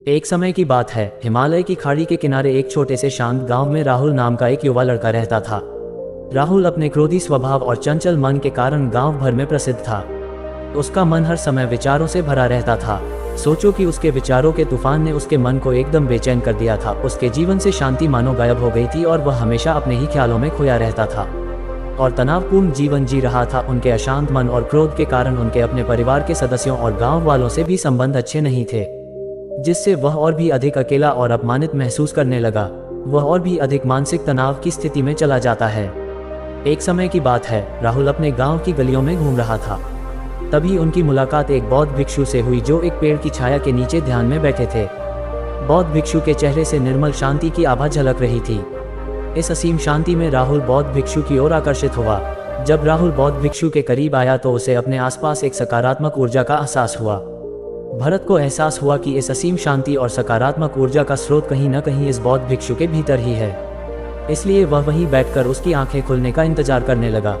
एक समय की बात है, हिमालय की खाड़ी के किनारे एक छोटे से शांत गांव में राहुल नाम का एक युवा लड़का रहता था। राहुल अपने क्रोधी स्वभाव और चंचल मन के कारण गांव भर में प्रसिद्ध था। उसका मन हर समय विचारों से भरा रहता था। सोचो कि उसके विचारों के तूफान ने उसके मन को एकदम बेचैन कर दिया था। उसके जीवन से शांति मानो गायब हो गई थी और वह हमेशा अपने ही ख्यालों में खोया रहता था और तनावपूर्ण जीवन जी रहा था। उनके अशांत मन और क्रोध के कारण उनके अपने परिवार के सदस्यों और गाँव वालों से भी संबंध अच्छे नहीं थे, जिससे वह और भी अधिक अकेला और अपमानित महसूस करने लगा। वह और भी अधिक मानसिक तनाव की स्थिति में चला जाता है। एक समय की बात है, राहुल अपने गांव की गलियों में घूम रहा था। तभी उनकी मुलाकात एक बौद्ध भिक्षु से हुई जो एक पेड़ की छाया के नीचे ध्यान में बैठे थे। बौद्ध भिक्षु के चेहरे से निर्मल शांति की आभा झलक रही थी। इस असीम शांति में राहुल बौद्ध भिक्षु की ओर आकर्षित हुआ। जब राहुल बौद्ध भिक्षु के करीब आया तो उसे अपने आसपास एक सकारात्मक ऊर्जा का एहसास हुआ। भरत को एहसास हुआ कि इस असीम शांति और सकारात्मक ऊर्जा का स्रोत कहीं न कहीं इस बौद्ध भिक्षु के भीतर ही है। इसलिए वह वहीं बैठकर उसकी आंखें खुलने का इंतजार करने लगा।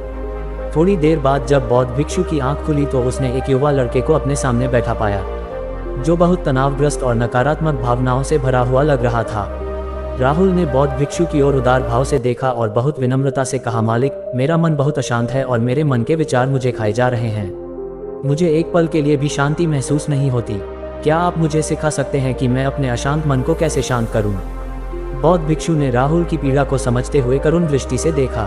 थोड़ी देर बाद जब बौद्ध भिक्षु की आंख खुली तो उसने एक युवा लड़के को अपने सामने बैठा पाया, जो बहुत तनावग्रस्त और नकारात्मक भावनाओं से भरा हुआ लग रहा था। राहुल ने बौद्ध भिक्षु की ओर उदार भाव से देखा और बहुत विनम्रता से कहा, मालिक, मेरा मन बहुत अशांत है और मेरे मन के विचार मुझे खाए जा रहे हैं। मुझे एक पल के लिए भी शांति महसूस नहीं होती। क्या आप मुझे सिखा सकते हैं कि मैं अपने अशांत मन को कैसे शांत करूं? बौद्ध भिक्षु ने राहुल की पीड़ा को समझते हुए करुण दृष्टि से देखा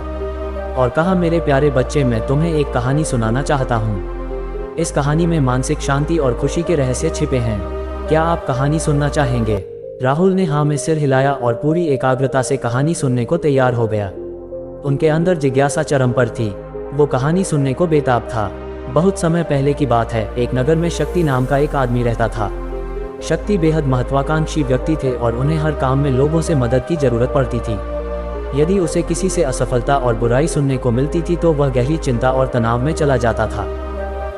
और कहा, मेरे प्यारे बच्चे, मैं तुम्हें एक कहानी सुनाना चाहता हूं। इस कहानी में मानसिक शांति और खुशी के रहस्य छिपे हैं। क्या आप कहानी सुनना चाहेंगे? राहुल ने हाँ में सिर हिलाया और पूरी एकाग्रता से कहानी सुनने को तैयार हो गया। उनके अंदर जिज्ञासा चरम पर थी। वो कहानी सुनने को बेताब था। बहुत समय पहले की बात है, एक नगर में शक्ति नाम का एक आदमी रहता था। शक्ति बेहद महत्वाकांक्षी व्यक्ति थे और उन्हें हर काम में लोगों से मदद की जरूरत पड़ती थी। यदि उसे किसी से असफलता और बुराई सुनने को मिलती थी तो वह गहरी चिंता और तनाव में चला जाता था।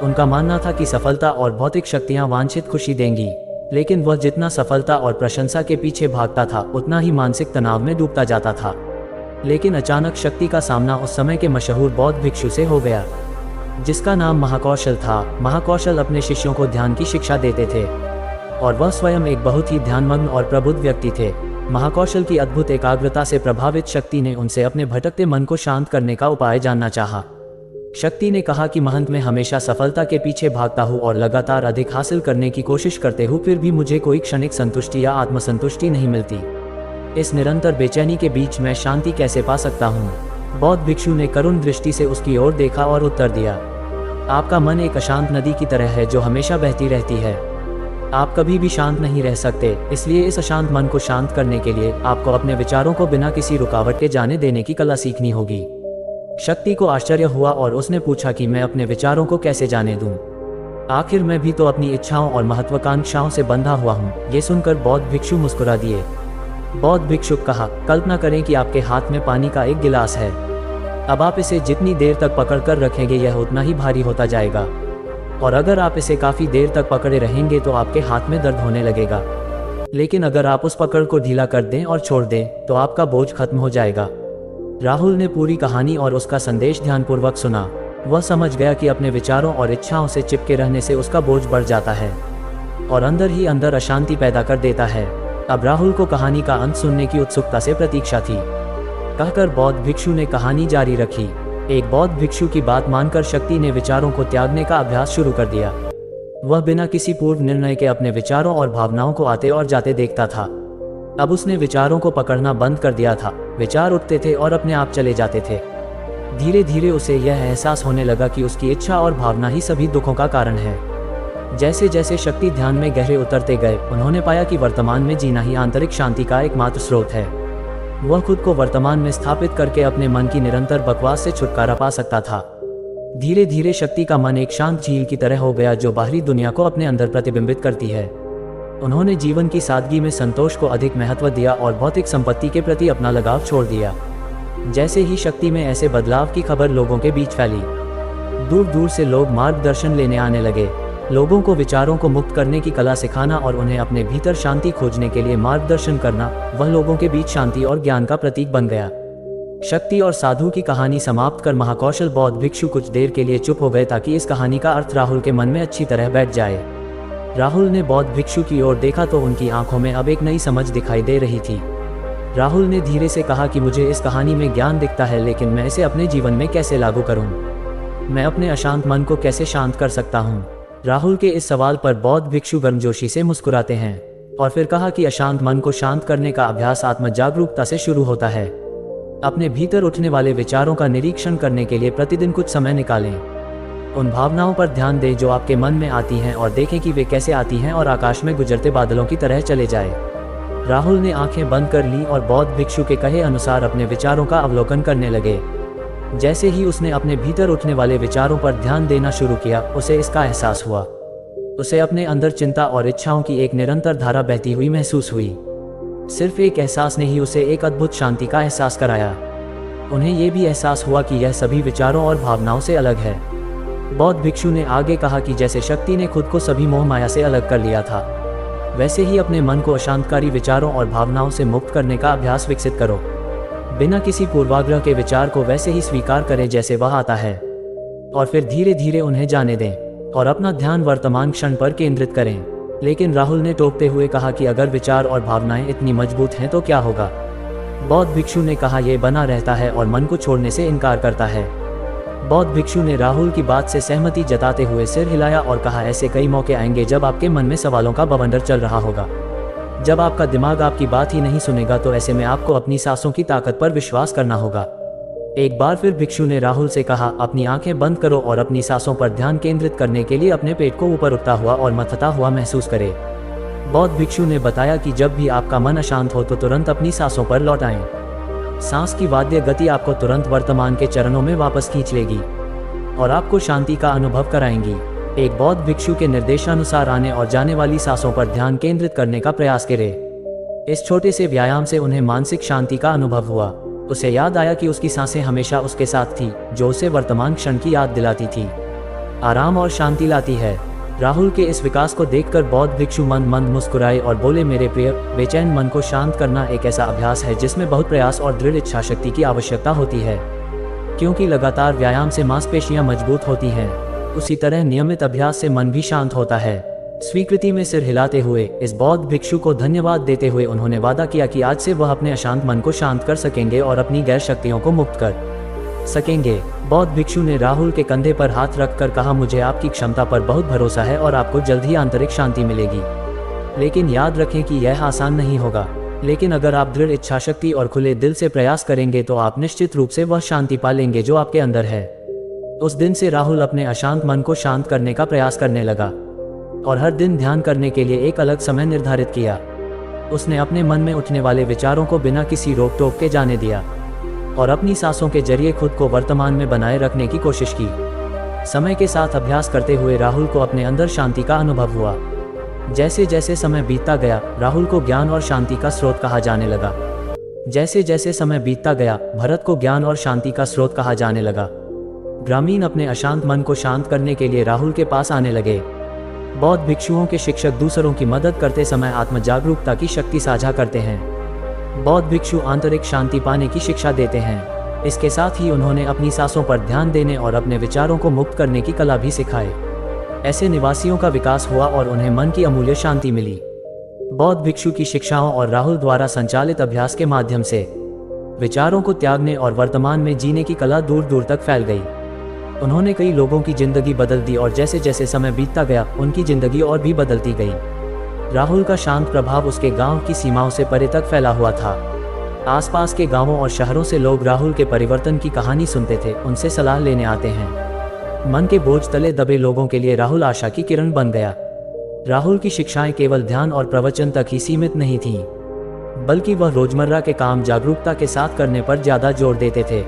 उनका मानना था कि सफलता और भौतिक शक्तियां वांछित खुशी देंगी, लेकिन वह जितना सफलता और प्रशंसा के पीछे भागता था उतना ही मानसिक तनाव में डूबता जाता था। लेकिन अचानक शक्ति का सामना उस समय के मशहूर बौद्ध भिक्षु से हो गया, जिसका नाम महाकौशल था। महाकौशल अपने शिष्यों को ध्यान की शिक्षा देते थे और वह स्वयं एक बहुत ही ध्यानमग्न और प्रबुद्ध व्यक्ति थे। महाकौशल की अद्भुत एकाग्रता से प्रभावित शक्ति ने उनसे अपने भटकते मन को शांत करने का उपाय जानना चाहा। शक्ति ने कहा कि महंत, मैं हमेशा सफलता के पीछे भागता हूँ और लगातार अधिक हासिल करने की कोशिश करते हूँ, फिर भी मुझे कोई क्षणिक संतुष्टि या आत्मसंतुष्टि नहीं मिलती। इस निरंतर बेचैनी के बीच मैं शांति कैसे पा सकता हूँ? बौद्ध भिक्षु ने करुण दृष्टि से उसकी ओर देखा और उत्तर दिया, आपका मन एक अशांत नदी की तरह है जो हमेशा बहती रहती है। आप कभी भी शांत नहीं रह सकते। इसलिए इस अशांत मन को शांत करने के लिए आपको अपने विचारों को बिना किसी रुकावट के जाने देने की कला सीखनी होगी। शक्ति को आश्चर्य हुआ और उसने पूछा कि मैं अपने विचारों को कैसे जाने दूं? आखिर मैं भी तो अपनी इच्छाओं और महत्वाकांक्षाओं से बंधा हुआ हूँ। ये सुनकर बौद्ध भिक्षु मुस्कुरा दिए। बौद्ध भिक्षु कहा, कल्पना करें कि आपके हाथ में पानी का एक गिलास है। अब आप इसे जितनी देर तक पकड़ कर रखेंगे यह उतना ही भारी होता जाएगा, और अगर आप इसे काफ़ी देर तक पकड़े रहेंगे तो आपके हाथ में दर्द होने लगेगा। लेकिन अगर आप उस पकड़ को ढीला कर दें और छोड़ दें तो आपका बोझ खत्म हो जाएगा। राहुल ने पूरी कहानी और उसका संदेश ध्यानपूर्वक सुना। वह समझ गया कि अपने विचारों और इच्छाओं से चिपके रहने से उसका बोझ बढ़ जाता है और अंदर ही अंदर अशांति पैदा कर देता है। अब राहुल को कहानी का अंत सुनने की उत्सुकता से प्रतीक्षा थी। कहकर बौद्ध भिक्षु ने कहानी जारी रखी। एक बौद्ध भिक्षु की बात मानकर शक्ति ने विचारों को त्यागने का अभ्यास शुरू कर दिया। वह बिना किसी पूर्व निर्णय के अपने विचारों और भावनाओं को आते और जाते देखता था। अब उसने विचारों को पकड़ना बंद कर दिया था। विचार उठते थे और अपने आप चले जाते थे। धीरे धीरे उसे यह एहसास होने लगा कि उसकी इच्छा और भावना ही सभी दुखों का कारण है। जैसे जैसे शक्ति ध्यान में गहरे उतरते गए, उन्होंने पाया कि वर्तमान में जीना ही आंतरिक शांति का एकमात्र स्रोत है। वह खुद को वर्तमान में स्थापित करके अपने मन की निरंतर बकवास से छुटकारा पा सकता था। धीरे धीरे शक्ति का मन एक शांत झील की तरह हो गया जो बाहरी दुनिया को अपने अंदर प्रतिबिंबित करती है। उन्होंने जीवन की सादगी में संतोष को अधिक महत्व दिया और भौतिक संपत्ति के प्रति अपना लगाव छोड़ दिया। जैसे ही शक्ति में ऐसे बदलाव की खबर लोगों के बीच फैली, दूर दूर से लोग मार्गदर्शन लेने आने लगे। लोगों को विचारों को मुक्त करने की कला सिखाना और उन्हें अपने भीतर शांति खोजने के लिए मार्गदर्शन करना, वह लोगों के बीच शांति और ज्ञान का प्रतीक बन गया। शक्ति और साधु की कहानी समाप्त कर महाकौशल बौद्ध भिक्षु कुछ देर के लिए चुप हो गए ताकि इस कहानी का अर्थ राहुल के मन में अच्छी तरह बैठ जाए। राहुल ने बौद्ध भिक्षु की ओर देखा तो उनकी आंखों में अब एक नई समझ दिखाई दे रही थी। राहुल ने धीरे से कहा कि मुझे इस कहानी में ज्ञान दिखता है, लेकिन मैं इसे अपने जीवन में कैसे लागू करूं? मैं अपने अशांत मन को कैसे शांत कर सकता हूं? राहुल के इस सवाल पर बौद्ध भिक्षु गर्मजोशी से मुस्कुराते हैं और फिर कहा कि अशांत मन को शांत करने का अभ्यास आत्म जागरूकता से शुरू होता है। अपने भीतर उठने वाले विचारों का निरीक्षण करने के लिए प्रतिदिन कुछ समय निकालें। उन भावनाओं पर ध्यान दें जो आपके मन में आती हैं और देखें कि वे कैसे आती हैं और आकाश में गुजरते बादलों की तरह चले जाए। राहुल ने आंखें बंद कर ली और बौद्ध भिक्षु के कहे अनुसार अपने विचारों का अवलोकन करने लगे। जैसे ही उसने अपने भीतर उठने वाले विचारों पर ध्यान देना शुरू किया, उसे इसका एहसास हुआ। उसे अपने अंदर चिंता और इच्छाओं की एक निरंतर धारा बहती हुई महसूस हुई। सिर्फ एक एहसास ने ही उसे एक अद्भुत शांति का एहसास कराया। उन्हें यह भी एहसास हुआ कि यह सभी विचारों और भावनाओं से अलग है। बौद्ध भिक्षु ने आगे कहा कि जैसे शक्ति ने खुद को सभी मोह माया से अलग कर लिया था, वैसे ही अपने मन को अशांतकारी विचारों और भावनाओं से मुक्त करने का अभ्यास विकसित करो। बिना किसी पूर्वाग्रह के विचार को वैसे ही स्वीकार करें जैसे वह आता है और फिर धीरे धीरे उन्हें जाने दें और अपना ध्यान वर्तमान क्षण पर केंद्रित करें। लेकिन राहुल ने टोकते हुए कहा कि अगर विचार और भावनाएं इतनी मजबूत हैं तो क्या होगा? बौद्ध भिक्षु ने कहा, यह बना रहता है और मन को छोड़ने से इनकार करता है। बौद्ध भिक्षु ने राहुल की बात से सहमति जताते हुए सिर हिलाया और कहा, ऐसे कई मौके आएंगे जब आपके मन में सवालों का बवंडर चल रहा होगा। जब आपका दिमाग आपकी बात ही नहीं सुनेगा तो ऐसे में आपको अपनी सांसों की ताकत पर विश्वास करना होगा। एक बार फिर भिक्षु ने राहुल से कहा, अपनी आंखें बंद करो और अपनी सांसों पर ध्यान केंद्रित करने के लिए अपने पेट को ऊपर उठता हुआ और मथता हुआ महसूस करें। बौद्ध भिक्षु ने बताया कि जब भी आपका मन अशांत हो तो तुरंत अपनी सांसों पर लौट आएं। सांस की वाद्य गति आपको तुरंत वर्तमान के चरणों में वापस खींच लेगी और आपको शांति का अनुभव कराएंगी। एक बौद्ध भिक्षु के निर्देशानुसार आने और जाने वाली सांसों पर ध्यान केंद्रित करने का प्रयास करें। इस छोटे से व्यायाम से उन्हें मानसिक शांति का अनुभव हुआ। उसे याद आया कि उसकी सांसें हमेशा उसके साथ थी, जो उसे वर्तमान क्षण की याद दिलाती थी, आराम और शांति लाती है। राहुल के इस विकास को देखकर बौद्ध भिक्षु मन मुस्कुराए और बोले, मेरे प्रिय, बेचैन मन को शांत करना एक ऐसा अभ्यास है जिसमें बहुत प्रयास और दृढ़ इच्छा शक्ति की आवश्यकता होती है। क्योंकि लगातार व्यायाम से मांसपेशियां मजबूत होती हैं, उसी तरह नियमित अभ्यास से मन भी शांत होता है। स्वीकृति में सिर हिलाते हुए इस बौद्ध भिक्षु को धन्यवाद देते हुए उन्होंने वादा किया कि आज से वह अपने अशांत मन को शांत कर सकेंगे और अपनी गैर शक्तियों को मुक्त कर सकेंगे। बौद्ध भिक्षु ने राहुल के कंधे पर हाथ रखकर कहा, मुझे आपकी क्षमता पर बहुत भरोसा है और आपको जल्द ही आंतरिक शांति मिलेगी। लेकिन याद रखें कि यह आसान नहीं होगा, लेकिन अगर आप दृढ़ इच्छा शक्ति और खुले दिल से प्रयास करेंगे तो आप निश्चित रूप से वह शांति पा लेंगे जो आपके अंदर है। उस दिन से राहुल अपने अशांत मन को शांत करने का प्रयास करने लगा और हर दिन ध्यान करने के लिए एक अलग समय निर्धारित किया। उसने अपने मन में उठने वाले विचारों को बिना किसी रोक टोक के जाने दिया और अपनी सांसों के जरिए खुद को वर्तमान में बनाए रखने की कोशिश की। समय के साथ अभ्यास करते हुए राहुल को अपने अंदर शांति का अनुभव हुआ। जैसे जैसे समय बीतता गया, राहुल को ज्ञान और शांति का स्रोत कहा जाने लगा। जैसे जैसे समय बीतता गया, भरत को ज्ञान और शांति का स्रोत कहा जाने लगा। ग्रामीण अपने अशांत मन को शांत करने के लिए राहुल के पास आने लगे। बौद्ध भिक्षुओं के शिक्षक दूसरों की मदद करते समय आत्म जागरूकता की शक्ति साझा करते हैं। बौद्ध भिक्षु आंतरिक शांति पाने की शिक्षा देते हैं। इसके साथ ही उन्होंने अपनी सांसों पर ध्यान देने और अपने विचारों को मुक्त करने की कला भी सिखाई। ऐसे निवासियों का विकास हुआ और उन्हें मन की अमूल्य शांति मिली। बौद्ध भिक्षु की शिक्षाओं और राहुल द्वारा संचालित अभ्यास के माध्यम से विचारों को त्यागने और वर्तमान में जीने की कला दूर दूर तक फैल गई। उन्होंने कई लोगों की जिंदगी बदल दी और जैसे जैसे समय बीतता गया, उनकी जिंदगी और भी बदलती गई। राहुल का शांत प्रभाव उसके गांव की सीमाओं से परे तक फैला हुआ था। आसपास के गांवों और शहरों से लोग राहुल के परिवर्तन की कहानी सुनते थे, उनसे सलाह लेने आते हैं। मन के बोझ तले दबे लोगों के लिए राहुल आशा की किरण बन गया। राहुल की शिक्षाएं केवल ध्यान और प्रवचन तक ही सीमित नहीं थीं, बल्कि वह रोजमर्रा के काम जागरूकता के साथ करने पर ज्यादा जोर देते थे।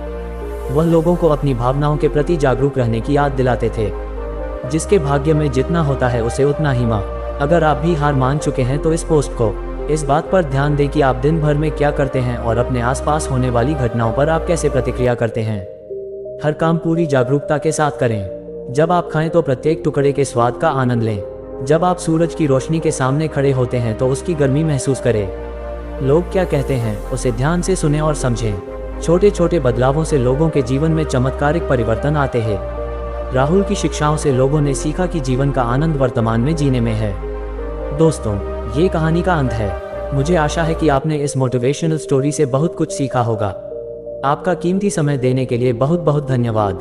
वह लोगों को अपनी भावनाओं के प्रति जागरूक रहने की याद दिलाते थे। जिसके भाग्य में जितना होता है उसे उतना ही मां। अगर आप भी हार मान चुके हैं तो इस पोस्ट को इस बात पर ध्यान दें कि आप दिन भर में क्या करते हैं और अपने आसपास होने वाली घटनाओं पर आप कैसे प्रतिक्रिया करते हैं। हर काम पूरी जागरूकता के साथ करें। जब आप खाएं तो प्रत्येक टुकड़े के स्वाद का आनंद लें। जब आप सूरज की रोशनी के सामने खड़े होते हैं तो उसकी गर्मी महसूस करें। लोग क्या कहते हैं उसे ध्यान से सुनें और समझें। छोटे छोटे बदलावों से लोगों के जीवन में चमत्कारिक परिवर्तन आते हैं। राहुल की शिक्षाओं से लोगों ने सीखा कि जीवन का आनंद वर्तमान में जीने में है। दोस्तों, ये कहानी का अंत है। मुझे आशा है कि आपने इस मोटिवेशनल स्टोरी से बहुत कुछ सीखा होगा। आपका कीमती समय देने के लिए बहुत बहुत धन्यवाद।